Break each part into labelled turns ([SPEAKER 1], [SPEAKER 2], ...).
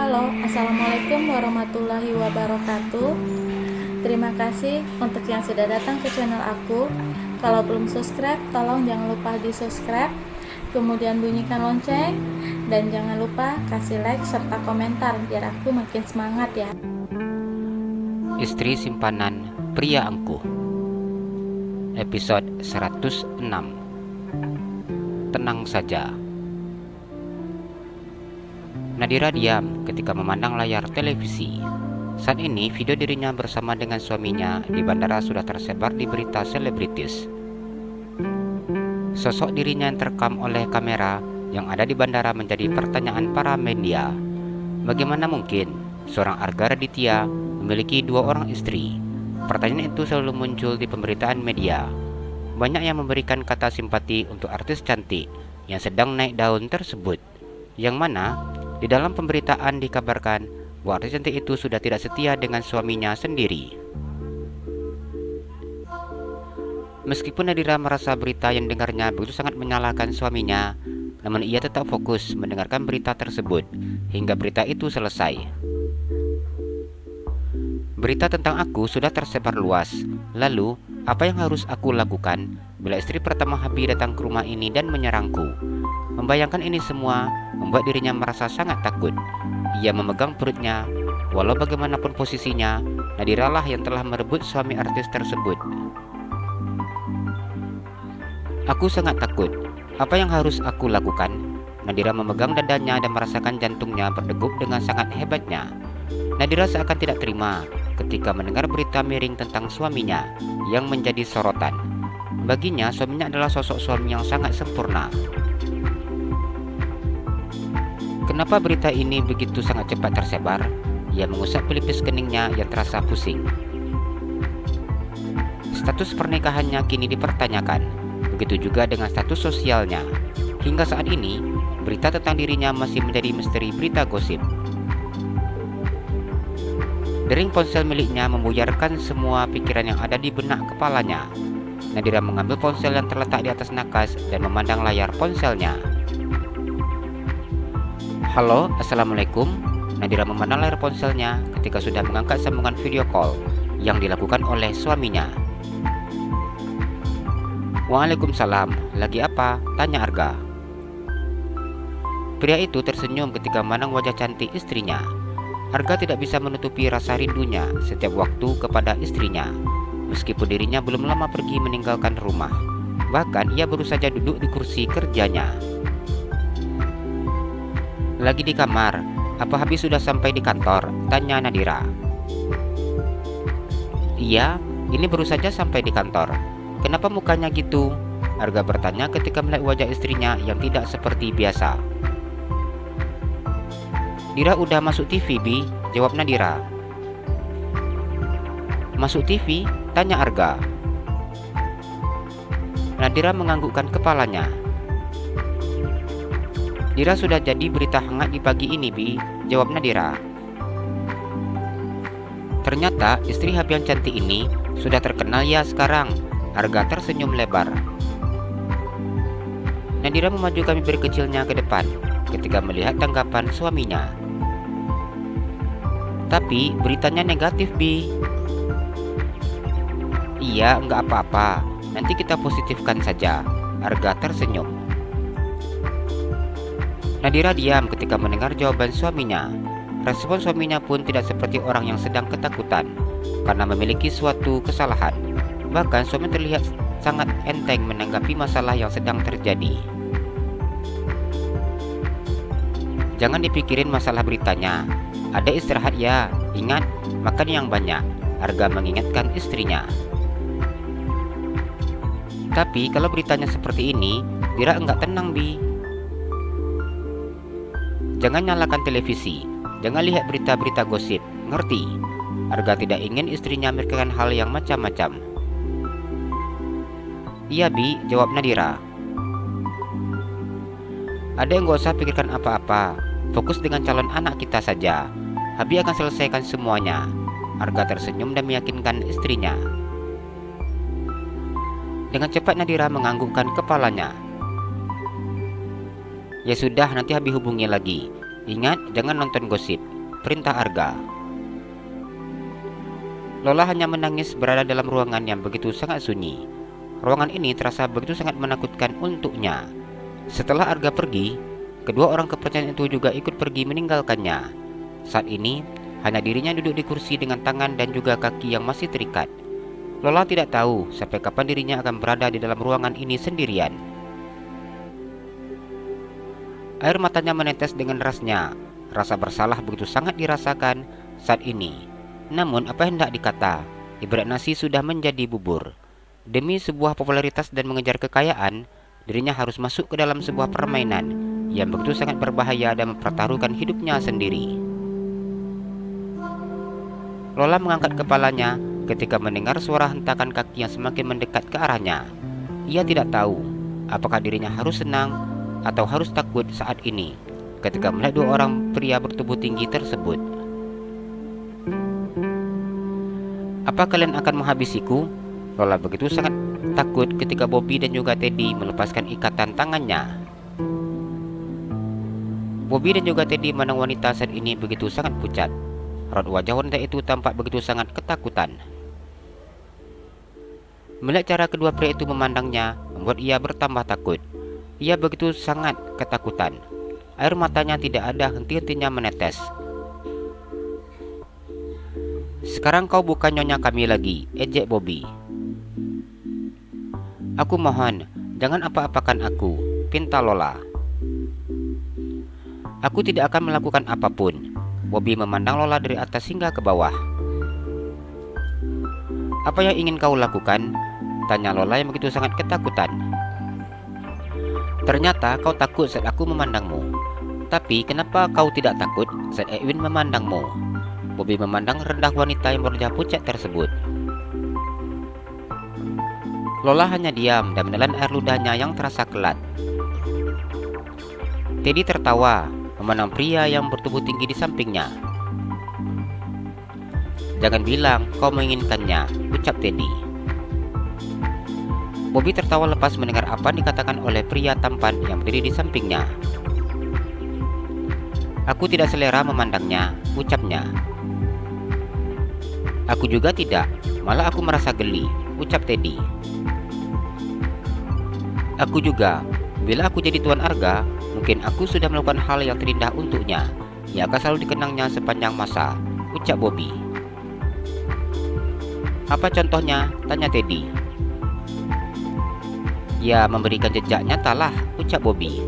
[SPEAKER 1] Halo, Assalamualaikum warahmatullahi wabarakatuh. Terima kasih untuk yang sudah datang ke channel aku. Kalau belum subscribe, tolong jangan lupa di subscribe, kemudian bunyikan lonceng, dan jangan lupa kasih like serta komentar biar aku makin semangat ya.
[SPEAKER 2] Istri Simpanan Pria Angkuh, episode 106. Tenang saja. Nadira diam ketika memandang layar televisi. Saat ini video dirinya bersama dengan suaminya di bandara sudah tersebar di berita selebritis. Sosok dirinya yang terekam oleh kamera yang ada di bandara menjadi pertanyaan para media. Bagaimana mungkin seorang Arga Raditya memiliki 2 orang istri? Pertanyaan itu selalu muncul di pemberitaan media. Banyak yang memberikan kata simpati untuk artis cantik yang sedang naik daun tersebut, yang mana di dalam pemberitaan dikabarkan bahwa artis cantik itu sudah tidak setia dengan suaminya sendiri. Meskipun Nadira merasa berita yang dengarnya begitu sangat menyalahkan suaminya, namun ia tetap fokus mendengarkan berita tersebut hingga berita itu selesai. Berita tentang aku sudah tersebar luas. Lalu, apa yang harus aku lakukan bila istri pertama Habib datang ke rumah ini dan menyerangku? Membayangkan ini semua membuat dirinya merasa sangat takut. Ia memegang perutnya. Walau bagaimanapun posisinya, Nadira lah yang telah merebut suami artis tersebut. Aku sangat takut. Apa yang harus aku lakukan? Nadira memegang dadanya dan merasakan jantungnya berdegup dengan sangat hebatnya. Nadira seakan tidak terima ketika mendengar berita miring tentang suaminya yang menjadi sorotan. Baginya, suaminya adalah sosok suami yang sangat sempurna. Kenapa berita ini begitu sangat cepat tersebar? Ia mengusap pelipis keningnya yang terasa pusing. Status pernikahannya kini dipertanyakan. Begitu juga dengan status sosialnya. Hingga saat ini, berita tentang dirinya masih menjadi misteri berita gosip. Dering ponsel miliknya membuyarkan semua pikiran yang ada di benak kepalanya. Nadira mengambil ponsel yang terletak di atas nakas dan memandang layar ponselnya. Halo, Assalamualaikum. Nadira memandang layar ponselnya ketika sudah mengangkat sambungan video call yang dilakukan oleh suaminya. Waalaikumsalam, lagi apa? Tanya Arga. Pria itu tersenyum ketika memandang wajah cantik istrinya. Arga tidak bisa menutupi rasa rindunya setiap waktu kepada istrinya. Meskipun dirinya belum lama pergi meninggalkan rumah. Bahkan ia baru saja duduk di kursi kerjanya. Lagi di kamar. Apa Habib sudah sampai di kantor? Tanya Nadira. Iya, ini baru saja sampai di kantor. Kenapa mukanya gitu? Arga bertanya ketika melihat wajah istrinya yang tidak seperti biasa. Dira udah masuk TV, Bi, jawab Nadira. Masuk TV? Tanya Arga. Nadira menganggukkan kepalanya. Dira sudah jadi berita hangat di pagi ini, Bi, jawab Nadira. Ternyata istri Habib yang cantik ini sudah terkenal ya sekarang. Arga tersenyum lebar. Nadira memajukan bibir kecilnya ke depan ketika melihat tanggapan suaminya. Tapi beritanya negatif, Bi. Iya, enggak apa-apa. Nanti kita positifkan saja. Arga tersenyum. Nadira diam ketika mendengar jawaban suaminya. Respon suaminya pun tidak seperti orang yang sedang ketakutan karena memiliki suatu kesalahan. Bahkan suami terlihat sangat enteng menanggapi masalah yang sedang terjadi. Jangan dipikirin masalah beritanya. Ada istirahat ya. Ingat, makan yang banyak. Arga mengingatkan istrinya. Tapi kalau beritanya seperti ini, Dira enggak tenang, Bi. Jangan nyalakan televisi. Jangan lihat berita-berita gosip. Ngerti? Arga tidak ingin istrinya memikirkan hal yang macam-macam. Iya, Bi, jawab Nadira. Ada yang gak usah pikirkan apa-apa. Fokus dengan calon anak kita saja. Habib akan selesaikan semuanya. Arga tersenyum dan meyakinkan istrinya. Dengan cepat Nadira menganggukkan kepalanya. Ya sudah, nanti Habib hubungi lagi. Ingat, jangan nonton gosip. perintah Arga. Lola hanya menangis berada dalam ruangan yang begitu sangat sunyi. Ruangan ini terasa begitu sangat menakutkan untuknya. Setelah Arga pergi, kedua orang kepercayaan itu juga ikut pergi meninggalkannya. Saat ini, hanya dirinya duduk di kursi dengan tangan dan juga kaki yang masih terikat. Lola tidak tahu sampai kapan dirinya akan berada di dalam ruangan ini sendirian. Air matanya menetes dengan derasnya. Rasa bersalah begitu sangat dirasakan saat ini. Namun apa hendak dikata, ibarat nasi sudah menjadi bubur. Demi sebuah popularitas dan mengejar kekayaan, dirinya harus masuk ke dalam sebuah permainan yang begitu sangat berbahaya dan mempertaruhkan hidupnya sendiri. Lola mengangkat kepalanya ketika mendengar suara hentakan kaki yang semakin mendekat ke arahnya. Ia tidak tahu apakah dirinya harus senang atau harus takut saat ini ketika melihat dua orang pria bertubuh tinggi tersebut. Apa kalian akan menghabisiku? Lola begitu sangat takut ketika Bobby dan juga Teddy melepaskan ikatan tangannya. Bobby dan juga Teddy memandang wanita saat ini begitu sangat pucat. Raut wajah wanita itu tampak begitu sangat ketakutan. Melihat cara kedua pria itu memandangnya membuat ia bertambah takut. Ia begitu sangat ketakutan. Air matanya tidak ada henti-hentinya menetes. Sekarang kau bukan nyonya kami lagi, ejek Bobby. Aku mohon, jangan apa-apakan aku, pinta Lola. Aku tidak akan melakukan apapun. Bobby memandang Lola dari atas hingga ke bawah. Apa yang ingin kau lakukan? Tanya Lola yang begitu sangat ketakutan. Ternyata kau takut saat aku memandangmu. Tapi kenapa kau tidak takut saat Edwin memandangmu? Bobby memandang rendah wanita yang berwajah pucat tersebut. Lola hanya diam dan menelan air ludahnya yang terasa kelat. Teddy tertawa memandang pria yang bertubuh tinggi di sampingnya. Jangan bilang kau menginginkannya, ucap Teddy. Bobby tertawa lepas mendengar apa yang dikatakan oleh pria tampan yang berdiri di sampingnya. Aku tidak selera memandangnya, ucapnya. Aku juga tidak, malah aku merasa geli, ucap Teddy. Aku juga, bila aku jadi Tuan Arga, mungkin aku sudah melakukan hal yang terindah untuknya. Ia akan selalu dikenangnya sepanjang masa, ucap Bobby. Apa contohnya? Tanya Teddy. Ya, memberikan jejak nyata lah, ucap Bobby.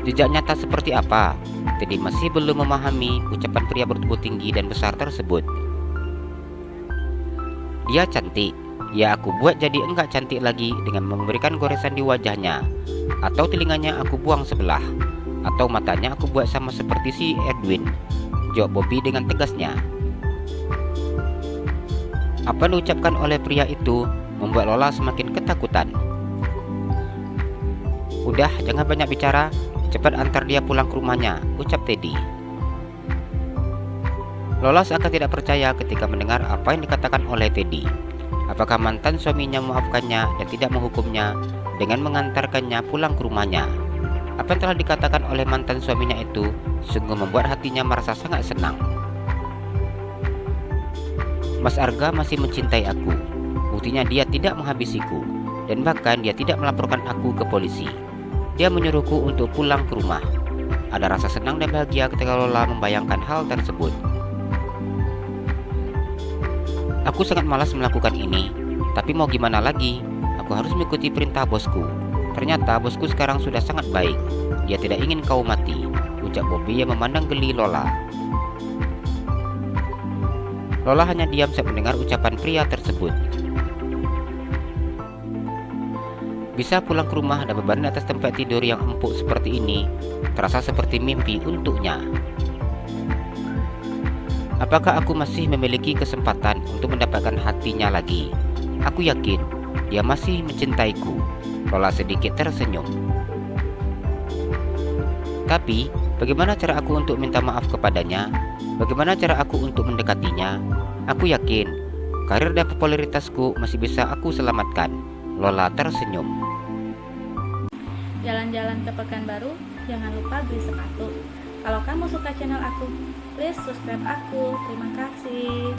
[SPEAKER 2] Jejak nyata seperti apa? Teddy masih belum memahami ucapan pria bertubuh tinggi dan besar tersebut. Dia cantik. Ya, aku buat jadi enggak cantik lagi dengan memberikan goresan di wajahnya. Atau telinganya aku buang sebelah. Atau matanya aku buat sama seperti si Edwin, jawab Bobby dengan tegasnya. Apa yang diucapkan oleh pria itu membuat Lola semakin ketakutan. Udah, jangan banyak bicara. Cepat antar dia pulang ke rumahnya, ucap Teddy. Lola seakan tidak percaya ketika mendengar apa yang dikatakan oleh Teddy. Apakah mantan suaminya memaafkannya dan tidak menghukumnya dengan mengantarkannya pulang ke rumahnya? Apa yang telah dikatakan oleh mantan suaminya itu sungguh membuat hatinya merasa sangat senang. Mas Arga masih mencintai aku. Buktinya dia tidak menghabisiku. Dan bahkan dia tidak melaporkan aku ke polisi. Dia menyuruhku untuk pulang ke rumah. Ada rasa senang dan bahagia ketika Lola membayangkan hal tersebut. Aku sangat malas melakukan ini. Tapi mau gimana lagi? Aku harus mengikuti perintah bosku. Ternyata bosku sekarang sudah sangat baik. Dia tidak ingin kau mati, ucap Bobby yang memandang geli Lola. Lola hanya diam saat mendengar ucapan pria tersebut. Bisa pulang ke rumah dan berbaring di atas tempat tidur yang empuk seperti ini terasa seperti mimpi untuknya. Apakah aku masih memiliki kesempatan untuk mendapatkan hatinya lagi? Aku yakin dia masih mencintaiku. Lola sedikit tersenyum. Tapi, bagaimana cara aku untuk minta maaf kepadanya? Bagaimana cara aku untuk mendekatinya? Aku yakin karir dan popularitasku masih bisa aku selamatkan. Lola tersenyum.
[SPEAKER 1] Jalan-jalan ke Pekanbaru, jangan lupa beli sepatu. Kalau kamu suka channel aku, please subscribe aku. Terima kasih.